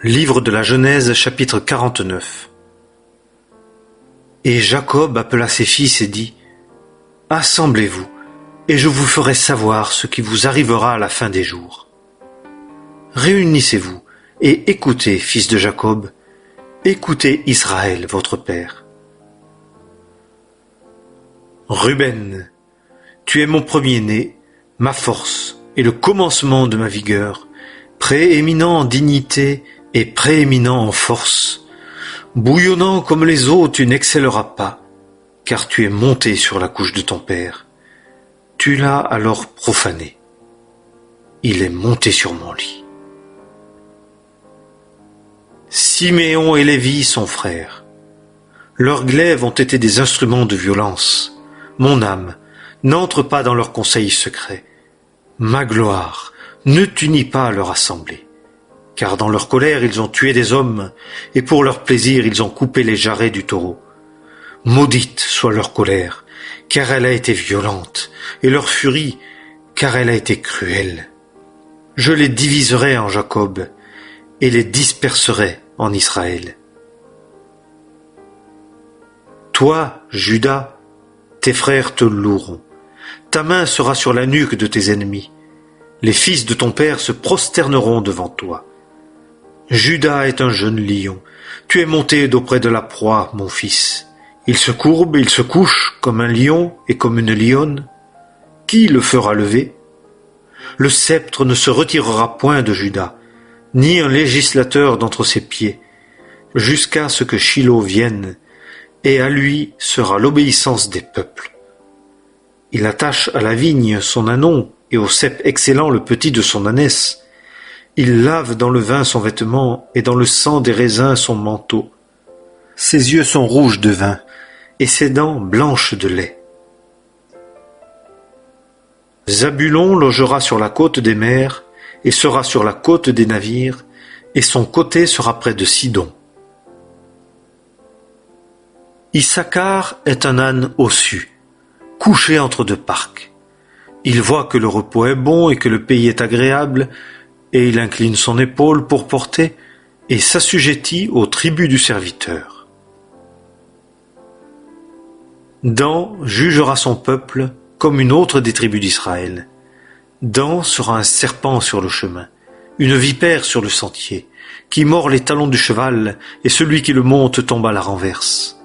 Livre de la Genèse, chapitre 49. Et Jacob appela ses fils et dit : Assemblez-vous, et je vous ferai savoir ce qui vous arrivera à la fin des jours. Réunissez-vous, et écoutez, fils de Jacob, écoutez Israël, votre père. Ruben, tu es mon premier-né, ma force, et le commencement de ma vigueur, prééminent en dignité et prééminent en force. Bouillonnant comme les eaux, tu n'excelleras pas, car tu es monté sur la couche de ton père. Tu l'as alors profané. Il est monté sur mon lit. Siméon et Lévi sont frères. Leurs glaives ont été des instruments de violence. Mon âme, n'entre pas dans leurs conseils secrets. Ma gloire, ne t'unis pas à leur assemblée. Car dans leur colère ils ont tué des hommes, et pour leur plaisir ils ont coupé les jarrets du taureau. Maudite soit leur colère, car elle a été violente, et leur furie, car elle a été cruelle. Je les diviserai en Jacob, et les disperserai en Israël. Toi, Juda, tes frères te loueront. Ta main sera sur la nuque de tes ennemis. Les fils de ton père se prosterneront devant toi. Juda est un jeune lion. Tu es monté d'auprès de la proie, mon fils. Il se courbe, il se couche comme un lion et comme une lionne. Qui le fera lever? Le sceptre ne se retirera point de Juda, ni un législateur d'entre ses pieds, jusqu'à ce que Shilo vienne, et à lui sera l'obéissance des peuples. Il attache à la vigne son ânon, et au cep excellent le petit de son ânesse. Il lave dans le vin son vêtement, et dans le sang des raisins son manteau. Ses yeux sont rouges de vin, et ses dents blanches de lait. Zabulon logera sur la côte des mers, et sera sur la côte des navires, et son côté sera près de Sidon. Issachar est un âne ossu, couché entre deux parcs. Il voit que le repos est bon et que le pays est agréable, et il incline son épaule pour porter, et s'assujettit aux tribus du serviteur. Dan jugera son peuple comme une autre des tribus d'Israël. Dan sera un serpent sur le chemin, une vipère sur le sentier, qui mord les talons du cheval, et celui qui le monte tombe à la renverse.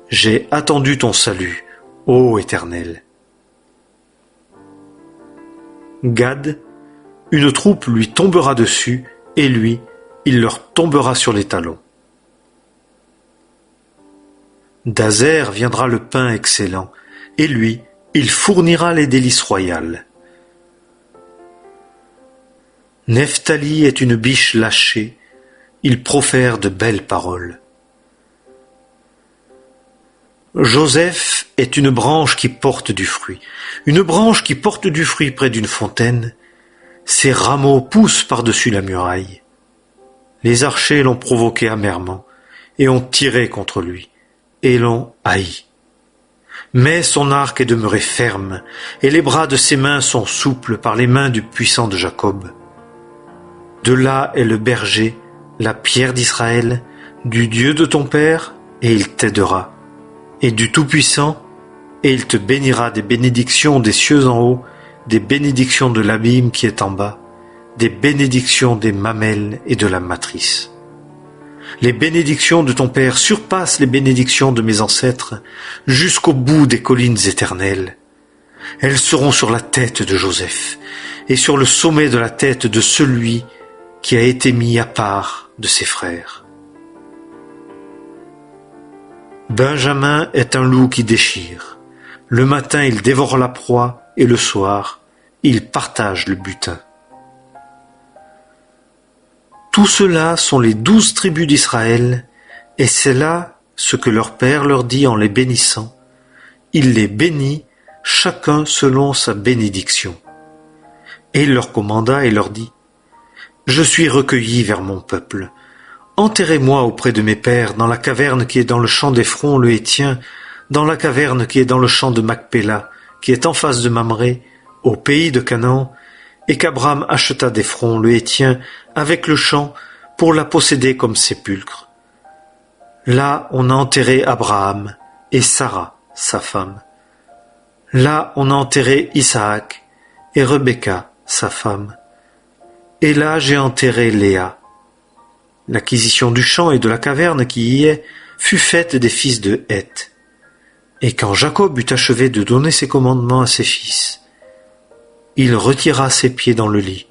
J'ai attendu ton salut, ô Éternel. Gad, une troupe lui tombera dessus, et lui, il leur tombera sur les talons. d'Azer viendra le pain excellent, et lui, il fournira les délices royales. Nephtali est une biche lâchée, il profère de belles paroles. Joseph est une branche qui porte du fruit, une branche qui porte du fruit près d'une fontaine. Ses rameaux poussent par-dessus la muraille. Les archers l'ont provoqué amèrement, et ont tiré contre lui, et l'ont haï. Mais son arc est demeuré ferme, et les bras de ses mains sont souples par les mains du puissant de Jacob. De là est le berger, la pierre d'Israël, du Dieu de ton père, et il t'aidera, et du Tout-Puissant, et il te bénira des bénédictions des cieux en haut, des bénédictions de l'abîme qui est en bas, des bénédictions des mamelles et de la matrice. Les bénédictions de ton père surpassent les bénédictions de mes ancêtres jusqu'au bout des collines éternelles. Elles seront sur la tête de Joseph et sur le sommet de la tête de celui qui a été mis à part de ses frères. Benjamin est un loup qui déchire. Le matin, il dévore la proie et le soir, il partage le butin. Tout cela sont les 12 tribus d'Israël, et c'est là ce que leur père leur dit en les bénissant. Il les bénit, chacun selon sa bénédiction. Et il leur commanda et leur dit : Je suis recueilli vers mon peuple. Enterrez-moi auprès de mes pères, dans la caverne qui est dans le champ d'Ephron le Héthien, dans la caverne qui est dans le champ de Macpéla, qui est en face de Mamré, au pays de Canaan, et qu'Abraham acheta d'Ephron le Héthien avec le champ pour la posséder comme sépulcre. Là, on a enterré Abraham et Sarah, sa femme. Là, on a enterré Isaac et Rebecca, sa femme. Et là, j'ai enterré Léa. L'acquisition du champ et de la caverne qui y est fut faite des fils de Heth. Et quand Jacob eut achevé de donner ses commandements à ses fils, il retira ses pieds dans le lit,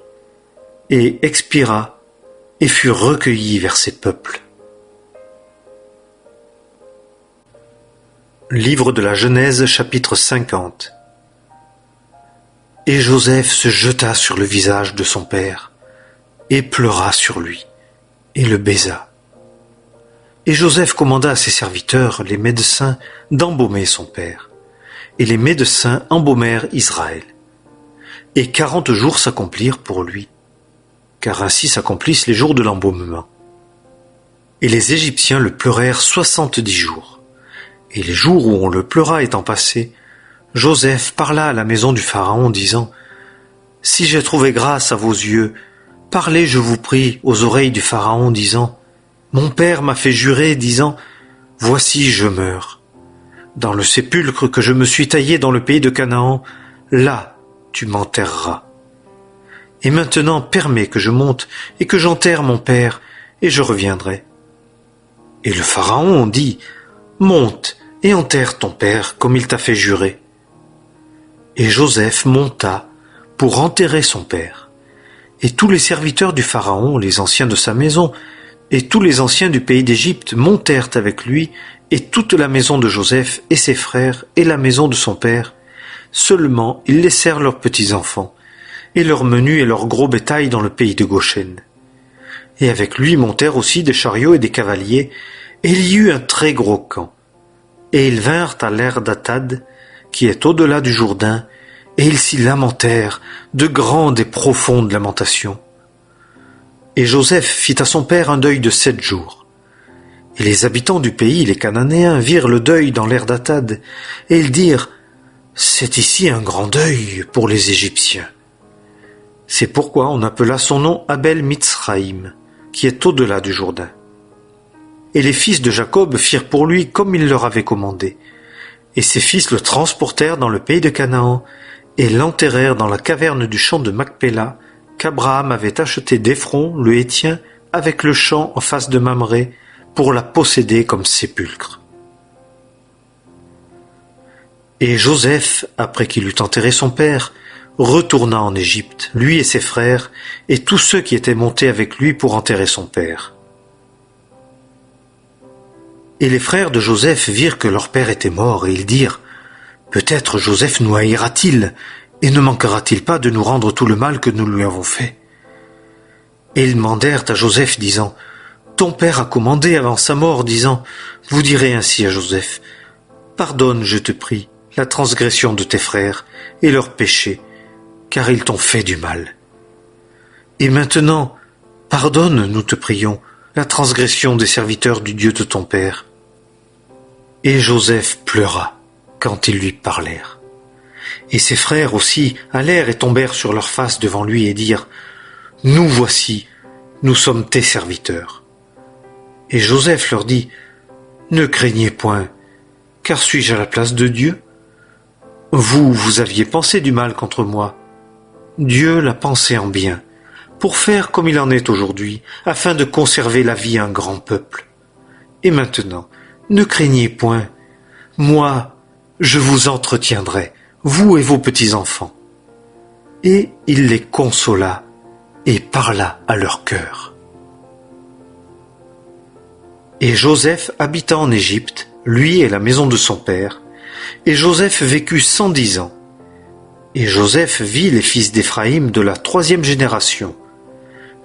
et expira, et fut recueilli vers ses peuples. Livre de la Genèse, chapitre 50. Et Joseph se jeta sur le visage de son père, et pleura sur lui, et le baisa. Et Joseph commanda à ses serviteurs, les médecins, d'embaumer son père. Et les médecins embaumèrent Israël. Et 40 jours s'accomplirent pour lui, car ainsi s'accomplissent les jours de l'embaumement. Et les Égyptiens le pleurèrent 70 jours. Et les jours où on le pleura étant passés, Joseph parla à la maison du Pharaon, disant « Si j'ai trouvé grâce à vos yeux, parlez, je vous prie, aux oreilles du Pharaon, disant « Mon père m'a fait jurer, disant « Voici, je meurs. Dans le sépulcre que je me suis taillé dans le pays de Canaan, là tu m'enterreras. Et maintenant permets que je monte et que j'enterre mon père, et je reviendrai. » Et le Pharaon dit « Monte et enterre ton père comme il t'a fait jurer. » Et Joseph monta pour enterrer son père. Et tous les serviteurs du Pharaon, les anciens de sa maison, et tous les anciens du pays d'Égypte montèrent avec lui, et toute la maison de Joseph et ses frères, et la maison de son père. Seulement ils laissèrent leurs petits-enfants, et leurs menus et leur gros bétail dans le pays de Goshen. Et avec lui montèrent aussi des chariots et des cavaliers, et il y eut un très gros camp. Et ils vinrent à l'Er d'Atad, qui est au-delà du Jourdain, et ils s'y lamentèrent de grandes et profondes lamentations. Et Joseph fit à son père un deuil de 7 jours. Et les habitants du pays, les Cananéens, virent le deuil dans l'Er d'Atad, et ils dirent « C'est ici un grand deuil pour les Égyptiens. » C'est pourquoi on appela son nom Abel Mitzraïm, qui est au-delà du Jourdain. Et les fils de Jacob firent pour lui comme il leur avait commandé. Et ses fils le transportèrent dans le pays de Canaan, et l'enterrèrent dans la caverne du champ de Macpéla, qu'Abraham avait acheté d'Éphron, le Héthien, avec le champ en face de Mamré, pour la posséder comme sépulcre. Et Joseph, après qu'il eut enterré son père, retourna en Égypte, lui et ses frères, et tous ceux qui étaient montés avec lui pour enterrer son père. Et les frères de Joseph virent que leur père était mort, et ils dirent « Peut-être Joseph nous haïra-t-il, et ne manquera-t-il pas de nous rendre tout le mal que nous lui avons fait ?» Et ils demandèrent à Joseph, disant « Ton père a commandé avant sa mort, disant « Vous direz ainsi à Joseph, pardonne, je te prie, la transgression de tes frères et leurs péchés, car ils t'ont fait du mal. Et maintenant, pardonne, nous te prions, la transgression des serviteurs du Dieu de ton père. » Et Joseph pleura quand ils lui parlèrent. Et ses frères aussi allèrent et tombèrent sur leurs faces devant lui et dirent « Nous voici, nous sommes tes serviteurs. » Et Joseph leur dit « Ne craignez point, car suis-je à la place de Dieu? Vous aviez pensé du mal contre moi. Dieu l'a pensé en bien, pour faire comme il en est aujourd'hui, afin de conserver la vie à un grand peuple. Et maintenant, ne craignez point, moi, je vous entretiendrai, vous et vos petits-enfants. » Et il les consola et parla à leur cœur. Et Joseph habita en Égypte, lui et la maison de son père, et Joseph vécut 110 ans. Et Joseph vit les fils d'Éphraïm de la 3e génération.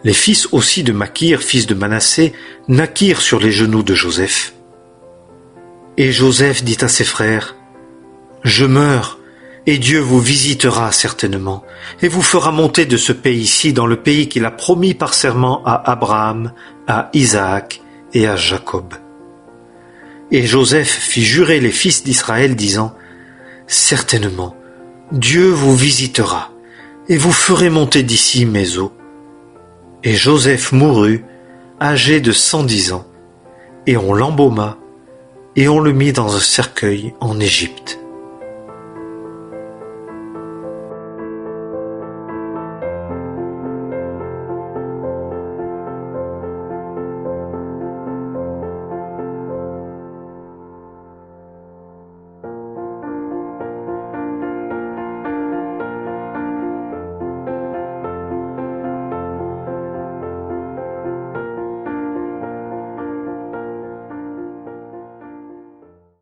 Les fils aussi de Makir, fils de Manassé, naquirent sur les genoux de Joseph. Et Joseph dit à ses frères, « Je meurs, et Dieu vous visitera certainement, et vous fera monter de ce pays-ci dans le pays qu'il a promis par serment à Abraham, à Isaac et à Jacob. » Et Joseph fit jurer les fils d'Israël, disant, « Certainement, Dieu vous visitera, et vous ferez monter d'ici mes os. » Et Joseph mourut âgé de 110 ans, et on l'embauma, et on le mit dans un cercueil en Égypte.